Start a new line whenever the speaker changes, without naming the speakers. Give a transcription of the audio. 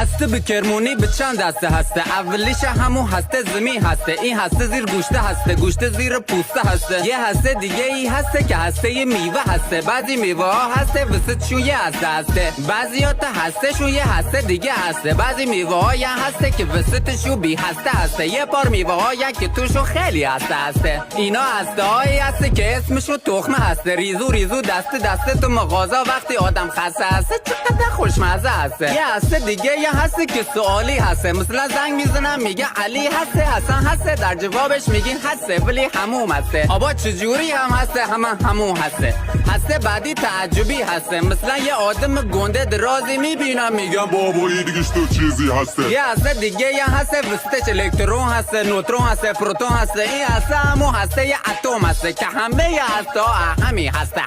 هسته به کرمونی به چند دسته هسته. اولیش همون هسته زمین هسته. این هسته زیر گوشته هسته، گوشته زیر پوسته هسته. یه هسته دیگه ای هسته که هسته میوه هسته. بعضی میوه ها هسته وسطشون یه هسته هسته. بعضیات هستهشون یه هسته دیگه هسته. بعضی میوه ها یه هسته که وسطشون بی هسته هسته. یه پار میوه ها که توشون خیلی هسته هسته. اینا هسته هایی هسته که اسمشون تخمه هسته. ریزو ریزو دسته دسته تو مغازه وقتی آدم خسته هسته چقدر خوشمزه هسته. یه هسته دیگه یه هسته که سوالی هسته. مثلا زنگ میزنم میگه علی هسته، حسن هسته، در جوابش میگین هسته ولی هموم هسته. آبا چجوری هم هسته؟ همون هسته. هسته بعدی تعجبی هسته. مثلا یه آدم گنده درازی میبینم میگم
بابا این دیگه تو چیزی هسته.
یه هسته دیگه یه هسته وسطش الکترون هسته، نوترون هسته، پروتون هسته. این هسته همون هسته یه اتم هسته که همه یه هسته ها همین هسته.